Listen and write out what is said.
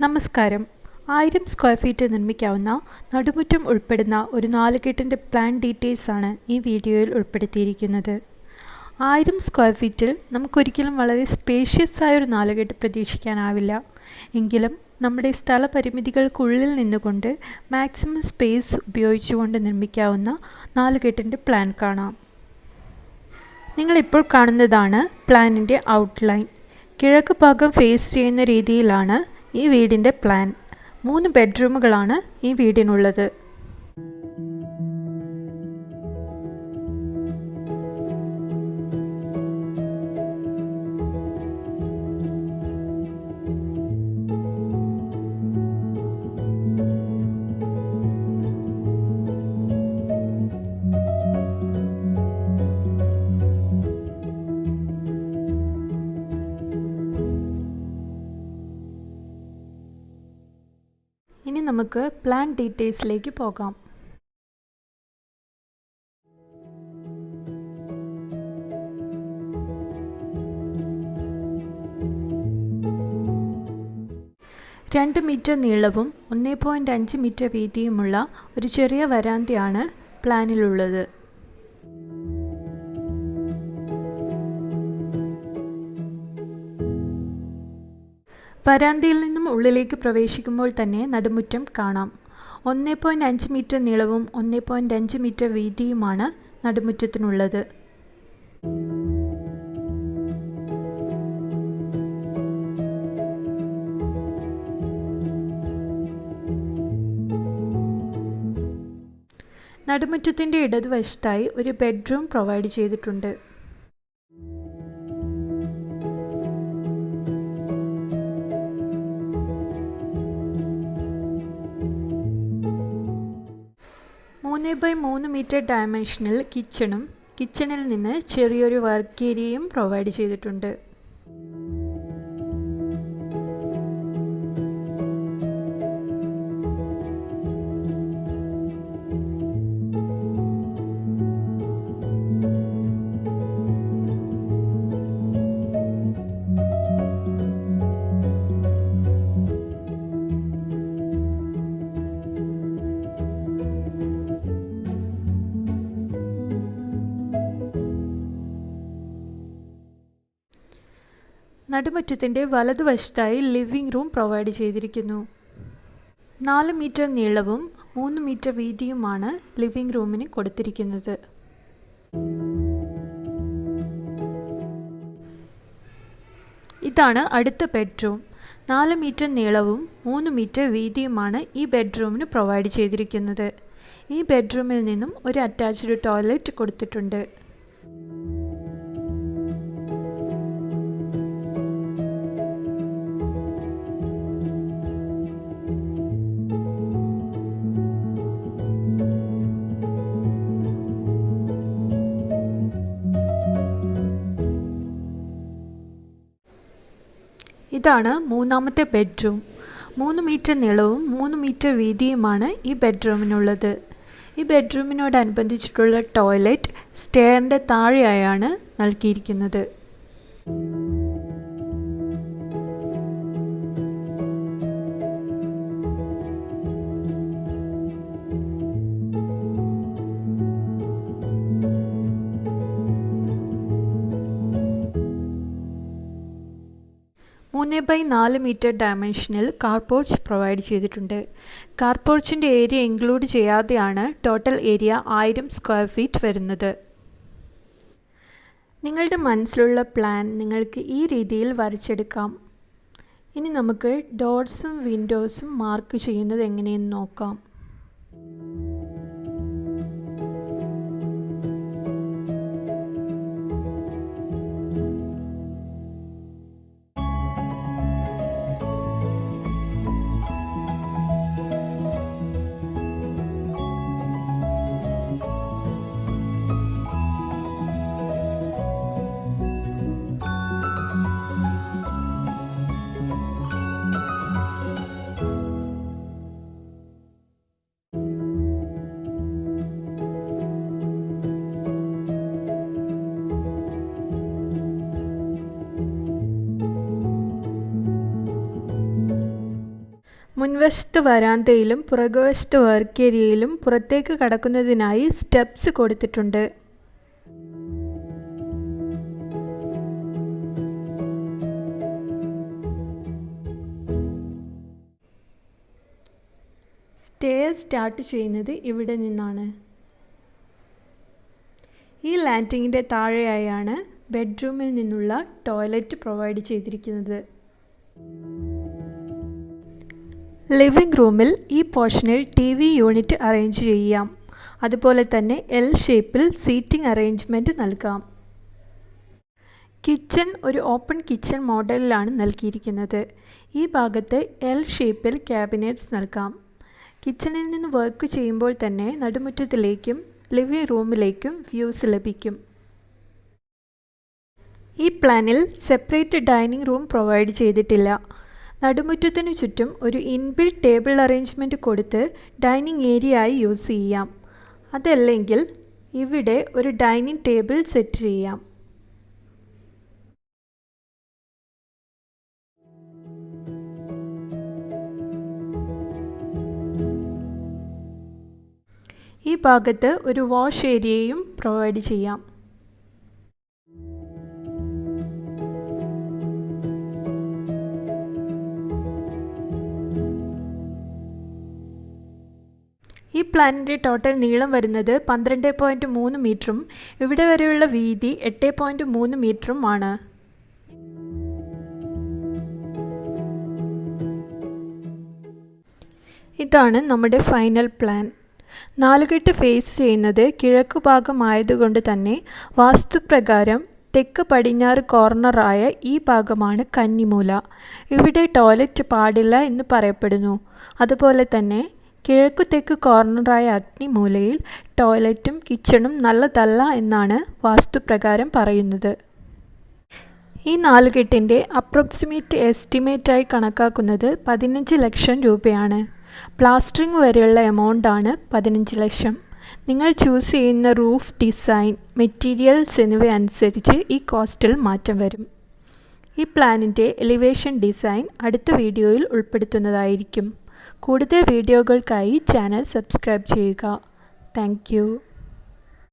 നമസ്കാരം. 1000 square feet നിർമ്മിക്കാവുന്ന നടുമുറ്റം ഉൾപ്പെടുന്ന ഒരു നാലുകെട്ടിൻ്റെ പ്ലാൻ ഡീറ്റെയിൽസ് ആണ് ഈ വീഡിയോയിൽ ഉൾപ്പെടുത്തിയിരിക്കുന്നത്. 1000 സ്ക്വയർ ഫീറ്റിൽ നമുക്കൊരിക്കലും വളരെ സ്പേഷ്യസ് ആയൊരു നാലുകെട്ട് പ്രതീക്ഷിക്കാനാവില്ല. എങ്കിലും നമ്മുടെ സ്ഥലപരിമിതികൾക്കുള്ളിൽ നിന്നുകൊണ്ട് മാക്സിമം സ്പേസ് ഉപയോഗിച്ചുകൊണ്ട് നിർമ്മിക്കാവുന്ന നാലുകെട്ടിൻ്റെ പ്ലാൻ കാണാം. നിങ്ങളിപ്പോൾ കാണുന്നതാണ് പ്ലാനിൻ്റെ ഔട്ട്ലൈൻ. കിഴക്ക് ഭാഗം ഫേസ് ചെയ്യുന്ന രീതിയിലാണ് ഈ വീടിൻ്റെ പ്ലാൻ. 3 ബെഡ്റൂമുകളാണ് ഈ വീടിനുള്ളത്. ഇനി നമുക്ക് പ്ലാൻ ഡീറ്റെയിൽസിലേക്ക് പോകാം. രണ്ട് മീറ്റർ നീളവും 1.5 മീറ്റർ വീതിയുമുള്ള ഒരു ചെറിയ വരാന്തയാണ് പ്ലാനിലുള്ളത്. വരാന്തയിൽ നിന്നും ഉള്ളിലേക്ക് പ്രവേശിക്കുമ്പോൾ തന്നെ നടുമുറ്റം കാണാം. 1.5 മീറ്റർ നീളവും 1.5 മീറ്റർ വീതിയുമാണ് നടുമുറ്റത്തിനുള്ളത്. നടുമുറ്റത്തിൻ്റെ ഇടതുവശത്തായി ഒരു ബെഡ്റൂം പ്രൊവൈഡ് ചെയ്തിട്ടുണ്ട്. by 3 മീറ്റർ ഡയമെൻഷനിൽ കിച്ചണും കിച്ചണിൽ നിന്ന് ചെറിയൊരു വർക്ക് ഏരിയയും പ്രൊവൈഡ് ചെയ്തിട്ടുണ്ട്. നടുമുറ്റത്തിൻ്റെ വലതുവശത്തായി ലിവിംഗ് റൂം പ്രൊവൈഡ് ചെയ്തിരിക്കുന്നു. 4 മീറ്റർ നീളവും 3 മീറ്റർ വീതിയുമാണ് ലിവിംഗ് റൂമിന് കൊടുത്തിരിക്കുന്നത്. ഇതാണ് അടുത്ത ബെഡ്റൂം. 4 മീറ്റർ നീളവും 3 മീറ്റർ വീതിയുമാണ് ഈ ബെഡ്റൂമിന് പ്രൊവൈഡ് ചെയ്തിരിക്കുന്നത്. ഈ ബെഡ്റൂമിൽ നിന്നും ഒരു അറ്റാച്ച്ഡ് ടോയ്ലറ്റ് കൊടുത്തിട്ടുണ്ട്. ഇതാണ് മൂന്നാമത്തെ ബെഡ്റൂം. 3 മീറ്റർ നീളവും 3 മീറ്റർ വീതിയുമാണ് ഈ ബെഡ്റൂമിനുള്ളത്. ഈ ബെഡ്റൂമിനോടനുബന്ധിച്ചിട്ടുള്ള ടോയ്ലറ്റ് സ്റ്റെയറിൻ്റെ താഴെയായാണ് നൽകിയിരിക്കുന്നത്. by 4 മീറ്റർ ഡയമെൻഷനിൽ കാർ പോർച്ച് പ്രൊവൈഡ് ചെയ്തിട്ടുണ്ട്. കാർ പോർച്ചിൻ്റെ ഏരിയ ഇൻക്ലൂഡ് ചെയ്യാതെയാണ് ടോട്ടൽ ഏരിയ 1000 സ്ക്വയർ ഫീറ്റ് വരുന്നത്. നിങ്ങളുടെ മനസ്സിലുള്ള പ്ലാൻ നിങ്ങൾക്ക് ഈ രീതിയിൽ വരച്ചെടുക്കാം. ഇനി നമുക്ക് ഡോർസും വിൻഡോസും മാർക്ക് ചെയ്യുന്നത് എങ്ങനെയെന്ന് നോക്കാം. മുൻവശത്ത് വരാന്തയിലും പുറകുവശത്ത് വർക്ക് ഏരിയയിലും പുറത്തേക്ക് കടക്കുന്നതിനായി സ്റ്റെപ്സ് കൊടുത്തിട്ടുണ്ട്. സ്റ്റെയർ സ്റ്റാർട്ട് ചെയ്യുന്നത് ഇവിടെ നിന്നാണ്. ഈ ലാൻഡിങ്ങിൻ്റെ താഴെയായാണ് ബെഡ്റൂമിൽ നിന്നുള്ള ടോയ്ലറ്റ് പ്രൊവൈഡ് ചെയ്തിരിക്കുന്നത്. ലിവിംഗ് റൂമിൽ ഈ പോർഷനിൽ TV യൂണിറ്റ് അറേഞ്ച് ചെയ്യാം. അതുപോലെ തന്നെ L ഷേപ്പിൽ സീറ്റിംഗ് അറേഞ്ച്മെൻറ്റ് നൽകാം. കിച്ചൺ ഒരു ഓപ്പൺ കിച്ചൺ മോഡലിലാണ് നൽകിയിരിക്കുന്നത്. ഈ ഭാഗത്ത് L ഷേപ്പിൽ ക്യാബിനറ്റ്സ് നൽകാം. കിച്ചണിൽ നിന്ന് വർക്ക് ചെയ്യുമ്പോൾ തന്നെ നടുമുറ്റത്തിലേക്കും ലിവിംഗ് റൂമിലേക്കും വ്യൂസ് ലഭിക്കും. ഈ പ്ലാനിൽ സെപ്പറേറ്റ് ഡൈനിങ് റൂം പ്രൊവൈഡ് ചെയ്തിട്ടില്ല. നടുമുറ്റത്തിനു ചുറ്റും ഒരു ഇൻബിൽറ്റ് ടേബിൾ അറേഞ്ച്മെൻറ്റ് കൊടുത്ത് ഡൈനിങ് ഏരിയ ആയി യൂസ് ചെയ്യാം. അതല്ലെങ്കിൽ ഇവിടെ ഒരു ഡൈനിങ് ടേബിൾ സെറ്റ് ചെയ്യാം. ഈ ഭാഗത്ത് ഒരു വാഷ് ഏരിയയും പ്രൊവൈഡ് ചെയ്യാം. ഈ പ്ലാനിൻ്റെ ടോട്ടൽ നീളം വരുന്നത് 12.3 മീറ്ററും ഇവിടെ വരെയുള്ള വീതി 8.3 മീറ്ററും ആണ്. ഇതാണ് നമ്മുടെ ഫൈനൽ പ്ലാൻ. നാലുകെട്ട് ഫേസ് ചെയ്യുന്നത് കിഴക്ക് ഭാഗമായതുകൊണ്ട് തന്നെ വാസ്തുപ്രകാരം തെക്ക് പടിഞ്ഞാറ് കോർണറായ ഈ ഭാഗമാണ് കന്നിമൂല. ഇവിടെ ടോയ്ലറ്റ് പാടില്ല എന്ന് പറയപ്പെടുന്നു. അതുപോലെ തന്നെ കിഴക്കു തെക്ക് കോർണറായ അഗ്നിമൂലയിൽ ടോയ്ലറ്റും കിച്ചണും നല്ലതല്ല എന്നാണ് വാസ്തുപ്രകാരം പറയുന്നത്. ഈ നാലുകെട്ടിൻ്റെ അപ്രോക്സിമേറ്റ് എസ്റ്റിമേറ്റായി കണക്കാക്കുന്നത് 15 ലക്ഷം രൂപയാണ്. പ്ലാസ്റ്ററിംഗ് വരെയുള്ള എമൗണ്ടാണ് 15 ലക്ഷം. നിങ്ങൾ ചൂസ് ചെയ്യുന്ന റൂഫ് ഡിസൈൻ, മെറ്റീരിയൽസ് എന്നിവ അനുസരിച്ച് ഈ കോസ്റ്റിൽ മാറ്റം വരും. ഈ പ്ലാനിൻ്റെ എലിവേഷൻ ഡിസൈൻ അടുത്ത വീഡിയോയിൽ ഉൾപ്പെടുത്തുന്നതായിരിക്കും. കൂടുതൽ വീഡിയോകൾക്കായി ചാനൽ സബ്സ്ക്രൈബ് ചെയ്യുക. Thank you.